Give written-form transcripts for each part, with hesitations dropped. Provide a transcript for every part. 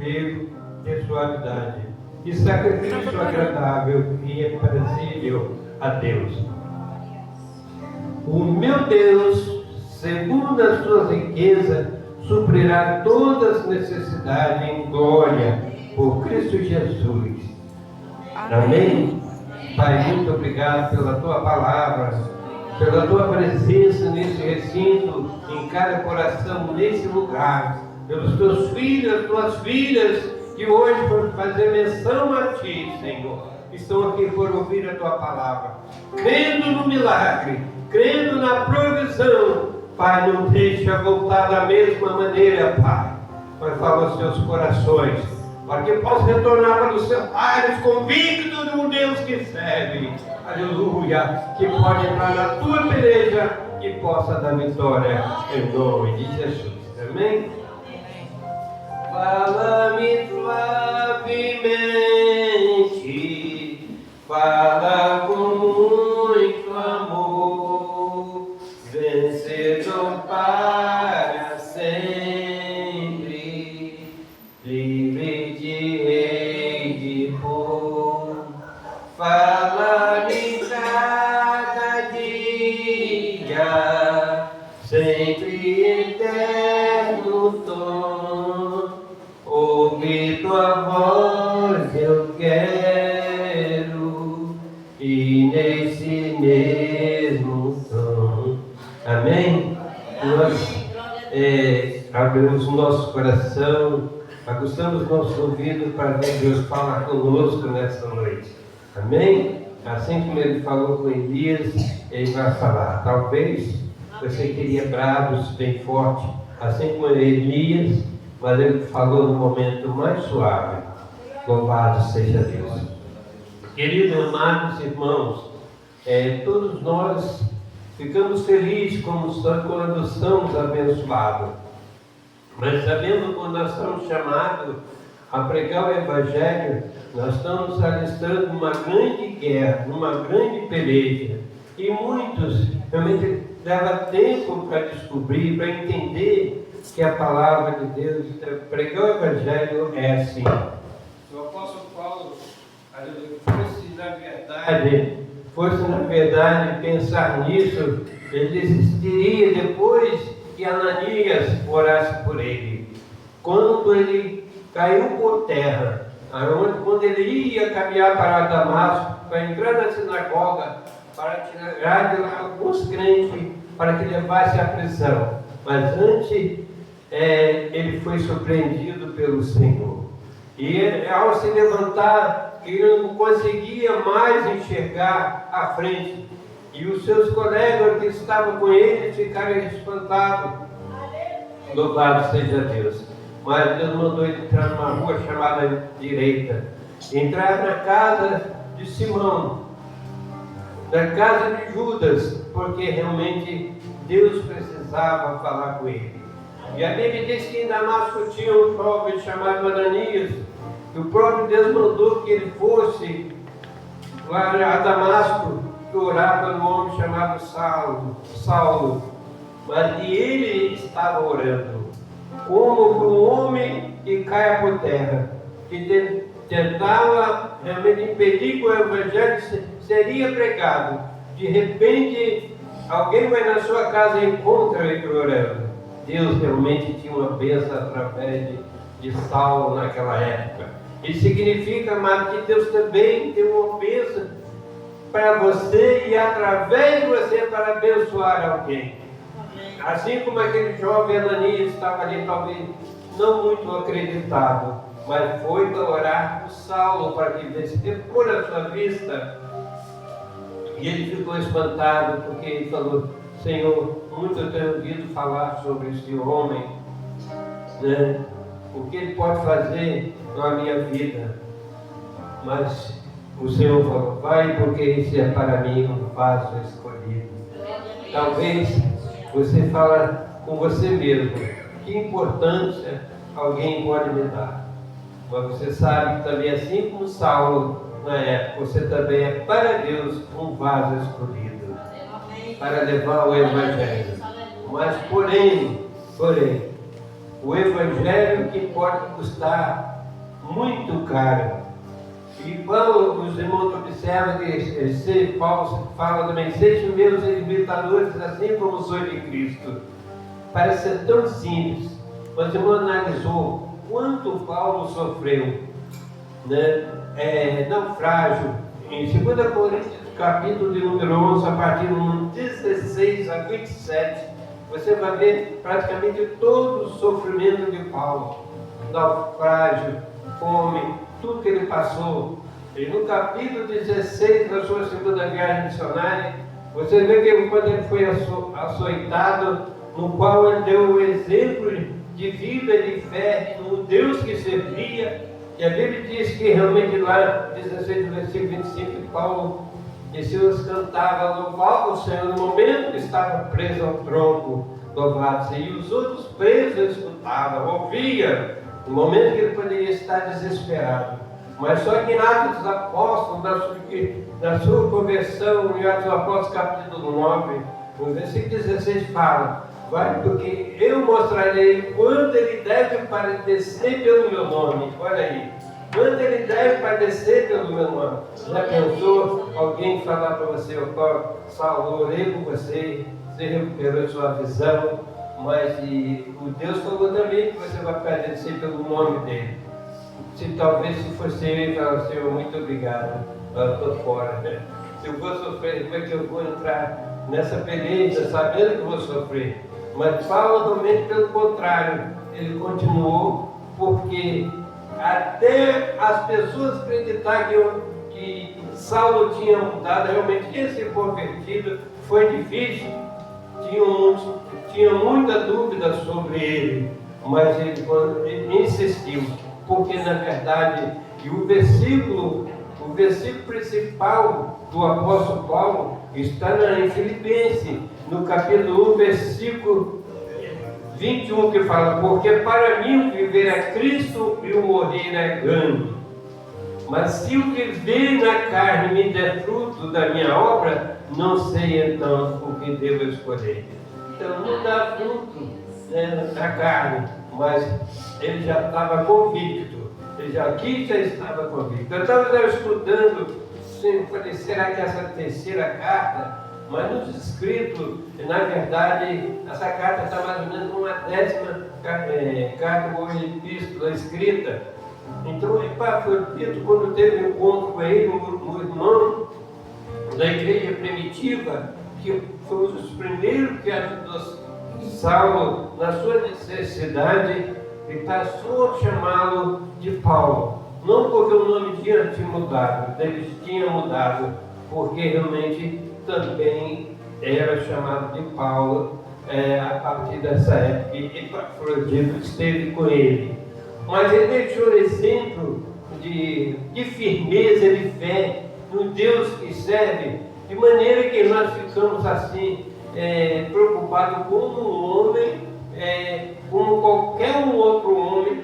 aconchego, de suavidade, de sacrifício agradável e aprazível a Deus. O meu Deus, segundo a sua riqueza, suprirá todas as necessidades em glória por Cristo Jesus. Amém? Pai, muito obrigado pela tua palavra, pela tua presença nesse recinto, em cada coração, nesse lugar, pelos teus filhos, tuas filhas, que hoje, por fazer menção a ti, Senhor, estão aqui por ouvir a tua palavra, crendo no milagre, crendo na provisão. Pai, não deixa voltar da mesma maneira, Pai, mas fala aos seus corações, para que possa retornar para os seus lares convicto de um Deus que serve, aleluia, que pode entrar na tua peleja e possa dar vitória em nome de Jesus. Amém? Fala-me suavemente, fala com muito amor, vencedor para sempre, livre de rei de dor. Fala-me cada dia, sempre eterno tom. Ouvir tua voz eu quero, e nesse mesmo tom. Amém? Nós abrimos o nosso coração, aguçamos nossos ouvidos para ver Deus falar conosco nessa noite. Amém? Assim como ele falou com Elias, ele vai falar. Talvez você queria bravos bem forte, assim como Elias, mas ele falou no momento mais suave. Louvado seja Deus. Queridos amados irmãos, todos nós ficamos felizes quando somos abençoados. Mas sabendo quando nós somos chamados a pregar o Evangelho, nós estamos alistando numa grande guerra, numa grande peleja. E muitos realmente levam tempo para descobrir, para entender que a palavra de Deus, pregar o Evangelho é assim. O apóstolo Paulo, fosse na verdade pensar nisso, ele desistiria depois que Ananias orasse por ele. Quando ele caiu por terra, quando ele ia caminhar para Damasco, para entrar na sinagoga, para tirar de lá alguns crentes, para que levasse à prisão. Mas antes, ele foi surpreendido pelo Senhor. E ao se levantar, ele não conseguia mais enxergar à frente. E os seus colegas que estavam com ele ficaram espantados. Louvado seja Deus. Mas Deus mandou ele entrar numa rua chamada Direita. Entrar na casa de Simão, na casa de Judas, porque realmente Deus precisava falar com ele. E a Bíblia diz que em Damasco tinha um jovem chamado Ananias, que o próprio Deus mandou que ele fosse lá a Damasco, que orava no homem chamado Saulo. Mas e ele estava orando, como um homem que caia por terra, que tentava realmente impedir que o Evangelho seria pregado. De repente, alguém vai na sua casa e encontra ele orando. Deus realmente tinha uma bênção através de Saulo naquela época. Isso significa, amado, que Deus também tem uma bênção para você e através de você para abençoar alguém. Assim como aquele jovem Ananias estava ali, talvez não muito acreditado, mas foi para orar por Saulo para que desse por a sua vista. E ele ficou espantado porque ele falou: Senhor, muito eu tenho ouvido falar sobre este homem, né? O que ele pode fazer na minha vida. Mas o Senhor falou: vai, porque esse é para mim um vaso escolhido. Talvez você fala com você mesmo: que importância alguém pode me dar? Mas você sabe que também, assim como Saulo na época, você também é para Deus um vaso escolhido para levar o Evangelho. Mas porém, O Evangelho que pode custar muito caro. E Paulo, os irmãos observam que Paulo fala também: sejam meus imitadores, assim como sou de Cristo. Parece ser tão simples, mas o irmão analisou quanto Paulo sofreu, né? Naufrágio. Em 2 Coríntios, capítulo de número 11, a partir do 16 a 27, você vai ver praticamente todo o sofrimento de Paulo. Naufrágio, fome, tudo que ele passou. E no capítulo 16 da sua segunda viagem missionária, você vê que quando ele foi açoitado, no qual ele deu o exemplo de vida e de fé no Deus que servia. E a Bíblia diz que realmente lá, 16, versículo 25, que Paulo e Silas cantavam louvava o Senhor no momento que estava preso ao tronco, louvado Senhor. E os outros presos escutavam, ouviam, no momento que ele poderia estar desesperado. Mas só que em Atos dos Apóstolos, na sua conversão, em Atos dos Apóstolos, capítulo 9, no versículo 16 fala: vai, porque eu mostrarei quanto ele deve padecer pelo meu nome. Olha aí, quanto ele deve padecer pelo meu nome. Já pensou alguém falar para você: Saulo, orei por você, você recuperou sua visão, mas o Deus falou também que você vai padecer pelo nome dele. Se talvez se fosse eu, falar: Senhor, muito obrigado, eu estou fora. Se eu vou sofrer, como é que eu vou entrar nessa peleja sabendo que eu vou sofrer? Mas Paulo também, pelo contrário, ele continuou, porque até as pessoas acreditarem que Saulo tinha mudado, realmente tinha se convertido, foi difícil, tinha muita dúvida sobre ele, mas ele insistiu, porque na verdade, e o versículo principal do apóstolo Paulo está em Filipenses, no capítulo 1, versículo 21, que fala: porque para mim o viver é Cristo e o morrer é ganho. Mas se o viver na carne me der fruto da minha obra, não sei então o que devo escolher. Então não dá fruto, na carne, mas ele já estava convicto. Ele já estava convicto. Eu estava estudando, falei: será que essa terceira carta? Mas nos escritos, na verdade, essa carta está mais ou menos uma 10ª carta ou epístola escrita. Então, Epafrodito, quando teve um encontro com ele, um irmão da igreja primitiva, que foi um dos primeiros que ajudou Saulo na sua necessidade, ele passou a chamá-lo de Paulo. Não porque o nome tinha mudado, eles tinham mudado, porque realmente também era chamado de Paulo a partir dessa época, e Epafrodito esteve com ele. Mas ele deixou exemplo de firmeza, de fé no Deus que serve, de maneira que nós ficamos assim, preocupados como um homem, como qualquer um outro homem,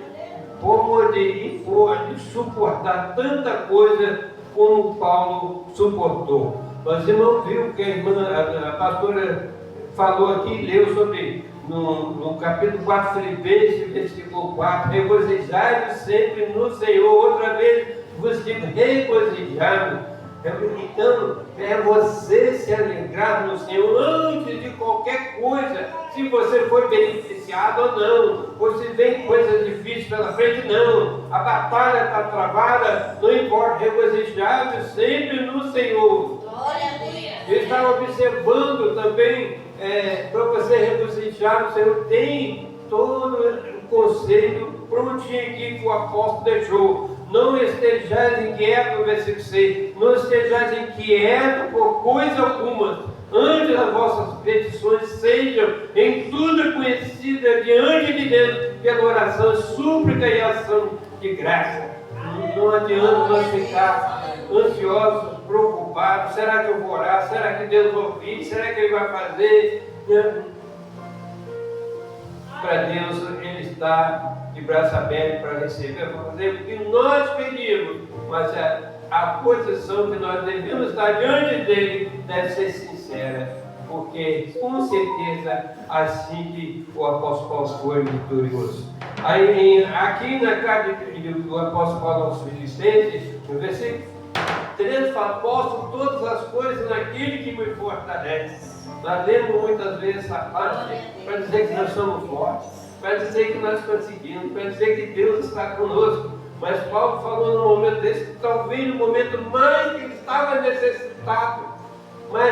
pode suportar tanta coisa como Paulo suportou. Mas irmão viu que a pastora falou aqui, leu sobre, no capítulo 4, Filipenses, versículo 4, regozijai-vos sempre no Senhor. Outra vez vos digo, regozijai-vos. Então, é você se alegrar no Senhor antes de qualquer coisa, se você foi beneficiado ou não, ou se vem coisas difíceis pela frente, não. A batalha está travada, não importa, regozijai-vos sempre no Senhor. Eu estava observando também, para você regozijar no Senhor, tem todo o conselho prontinho aqui que o apóstolo deixou. Não estejais inquieto, versículo 6, não estejais inquieto por coisa alguma, antes as vossas petições sejam em tudo conhecidas diante de Deus, pela oração, súplica e ação de graça. Não adianta nós ficar ansiosos, preocupados: será que eu vou orar? Será que Deus vai ouvir? Será que Ele vai fazer? Para Deus, Ele está de braço aberto para receber, para fazer o que nós pedimos, mas a posição que nós devemos estar diante dele deve ser sincera. porque com certeza assim que o apóstolo Paulo foi vitorioso. Aí, aqui na carta do apóstolo Paulo aos Filipenses, no versículo 13 fala: posso todas as coisas naquele que me fortalece. Nós lemos muitas vezes essa parte para dizer que nós somos fortes, para dizer que nós conseguimos, para dizer que Deus está conosco. Mas Paulo falou no momento desse, talvez no momento mais que ele estava necessitado, mas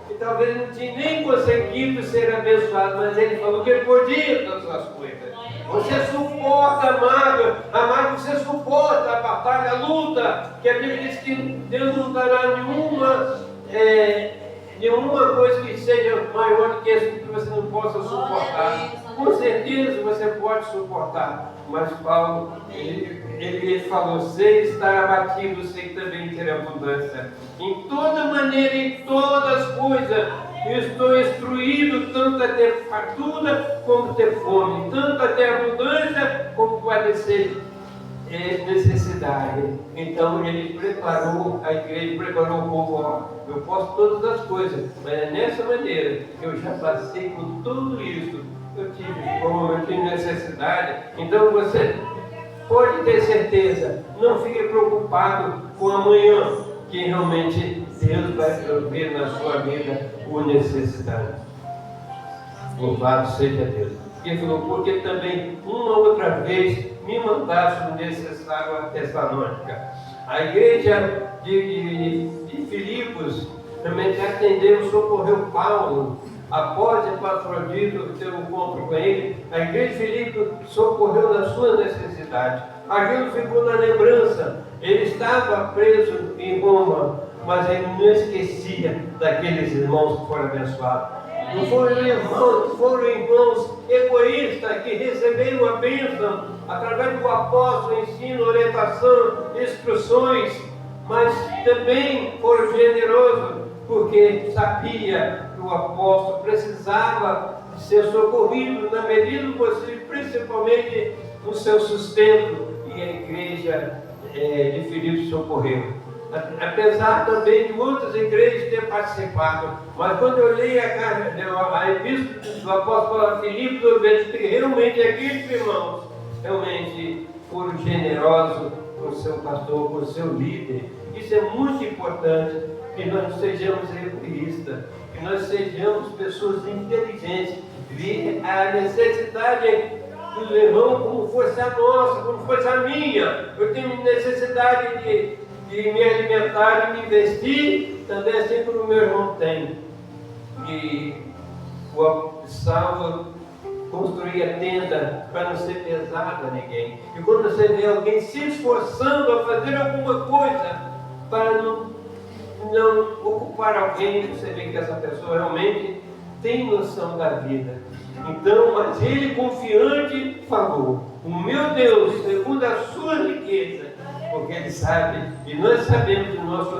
que talvez não tinha nem conseguido ser abençoado, mas ele falou que ele podia todas as coisas. Você suporta, amado, você suporta a batalha, a luta, que a Bíblia diz que Deus não dará nenhuma coisa que seja maior do que isso que você não possa suportar. Com certeza você pode suportar, mas Paulo, ele falou: sei estar abatido, sei também ter abundância. Em toda maneira, em todas as coisas, eu estou instruído tanto a ter fartura como ter fome, tanto a ter abundância como padecer necessidade. Então ele preparou a igreja, preparou o povo. Eu posso todas as coisas, mas é nessa maneira que eu já passei por tudo isso. Eu tive necessidade. Então você pode ter certeza, não fique preocupado com amanhã, que realmente Deus vai prover na sua vida o necessidade. Louvado seja Deus. Ele falou: porque também uma outra vez me mandaste o necessário a Tessalônica. A igreja de Filipos também atendeu, socorreu Paulo. Após Epafrodito ter um encontro com ele, a igreja de Filipos socorreu na sua necessidade. Aquilo ficou na lembrança. Ele estava preso em Roma, mas ele não esquecia daqueles irmãos que foram abençoados. Não foram irmãos egoístas que receberam a bênção através do apóstolo, ensino, orientação, instruções, mas também foram generosos, porque sabia que o apóstolo precisava ser socorrido na medida do possível, principalmente no seu sustento, e a igreja de Filipos socorreu. Apesar também de outras igrejas ter participado, mas quando eu li a epístola do apóstolo a Filipos, eu vejo que realmente aqueles irmãos realmente foram generosos com o seu pastor, com o seu líder. Isso é muito importante, que nós não sejamos egoístas, que nós sejamos pessoas inteligentes, ver a necessidade dos irmãos como fosse a nossa, como fosse a minha. Eu tenho necessidade de me alimentar e me vestir, também assim como o meu irmão tem. E o Saulo construía tenda para não ser pesado a ninguém. E quando você vê alguém se esforçando a fazer alguma coisa para não ocupar alguém, você vê que essa pessoa realmente tem noção da vida. Então, mas ele confiante falou: o meu Deus, segundo a sua riqueza, porque ele sabe, e nós sabemos que o nosso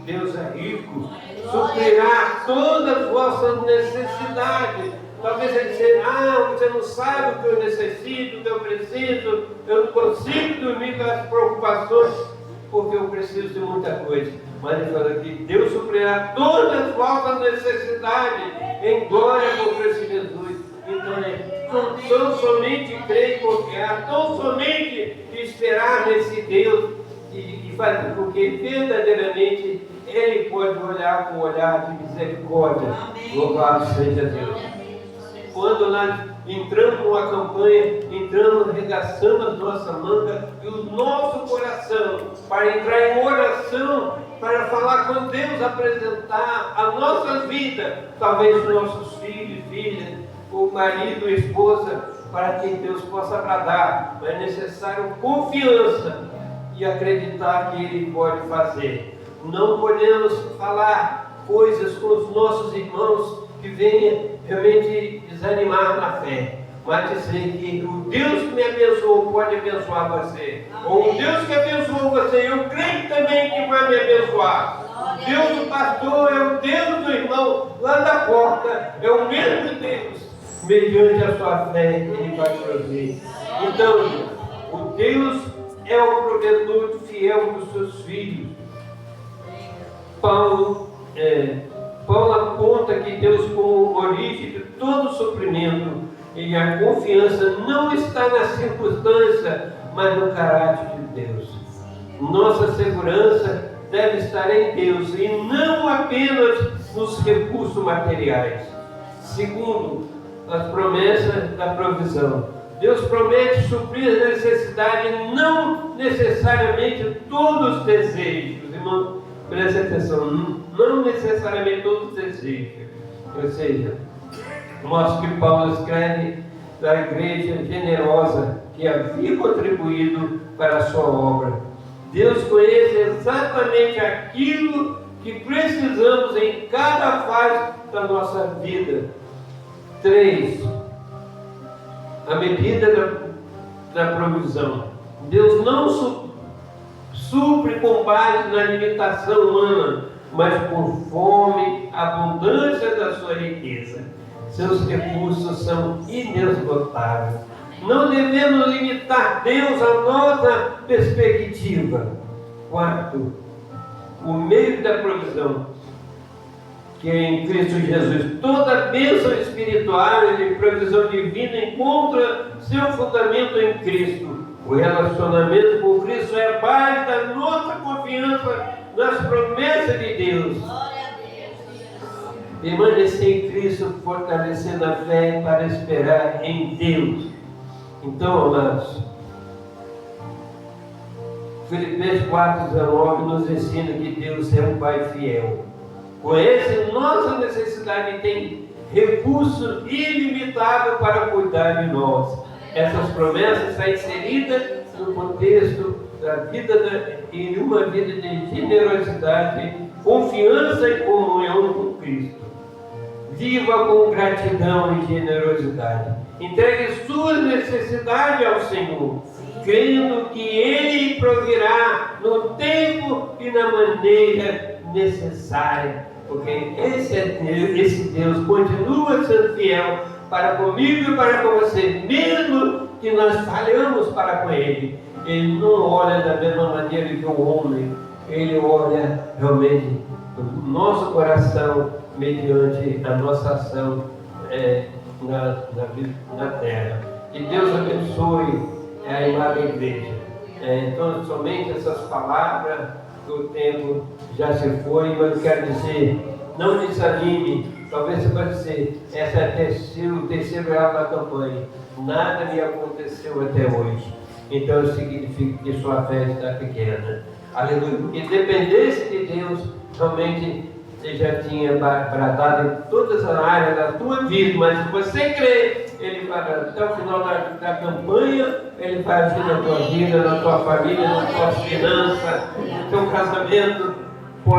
Deus é rico, suprirá todas as vossas necessidades. Talvez ele diga: você não sabe o que eu necessito, o que eu preciso, eu não consigo dormir com as preocupações, porque eu preciso de muita coisa. Mas ele fala que Deus suprirá todas as vossas necessidades em glória por Cristo Jesus. Então tão somente crer e confiar, tão somente esperar nesse Deus e fazer, porque verdadeiramente Ele pode olhar com um olhar de misericórdia. Louvado seja Deus. Quando nós entramos numa campanha, entramos arregaçando a nossa manga e o nosso coração para entrar em oração, para falar com Deus, apresentar a nossa vida, talvez os nossos filhos, filhas, o marido, a esposa, para que Deus possa agradar. É necessário confiança e acreditar que Ele pode fazer. Não podemos falar coisas com os nossos irmãos que venham realmente desanimar na fé, mas dizer que o Deus que me abençoou pode abençoar você. Ou o Deus que abençoou você, eu creio também que vai me abençoar. O Deus do pastor é o Deus do irmão lá da porta, é o mesmo Deus. Mediante a sua fé, Ele vai prover. Então, o Deus é o provedor fiel dos seus filhos. Paulo Paulo aponta que Deus como origem de todo suprimento, e a confiança não está na circunstância, mas no caráter de Deus. Nossa segurança deve estar em Deus e não apenas nos recursos materiais. Segundo, as promessas da provisão. Deus promete suprir as necessidades, não necessariamente todos os desejos. Irmão, preste atenção, não necessariamente todos os desejos. Ou seja, mostra que Paulo escreve da igreja generosa que havia contribuído para a sua obra. Deus conhece exatamente aquilo que precisamos em cada fase da nossa vida. 3. A medida da provisão. Deus não supre com base na limitação humana, mas conforme a abundância da sua riqueza. Seus recursos são inesgotáveis. Não devemos limitar Deus à nossa perspectiva. 4. O meio da provisão, que é em Cristo Jesus. Toda bênção espiritual e provisão divina encontra seu fundamento em Cristo. O relacionamento com Cristo é a base da nossa confiança nas promessas de Deus. Permanecer em Cristo, fortalecendo a fé para esperar em Deus. Então, amados, Filipenses 4,19 nos ensina que Deus é um Pai fiel. Conhece nossa necessidade e tem recurso ilimitado para cuidar de nós. Essas promessas estão inseridas no contexto da vida em uma vida de generosidade, confiança e comunhão com Cristo. Viva com gratidão e generosidade. Entregue suas necessidades ao Senhor, crendo que Ele provirá no tempo e na maneira necessária. Porque esse Deus continua sendo fiel para comigo e para com você, mesmo que nós falhamos para com Ele. Ele não olha da mesma maneira que o homem, Ele olha realmente o nosso coração mediante a nossa ação na terra. Que Deus abençoe a amada igreja. Então, somente essas palavras, o tempo já se foi, mas eu quero dizer, não desanime. Talvez você vai dizer, essa é o terceiro real da campanha. Nada me aconteceu até hoje. Então significa que sua fé está pequena. Aleluia. Porque dependesse de Deus, realmente você já tinha bradado em todas as áreas da tua vida. Mas se você crê, Ele vai até o final da campanha, Ele vai agir na tua vida, na tua família, nas tuas finanças, no teu casamento.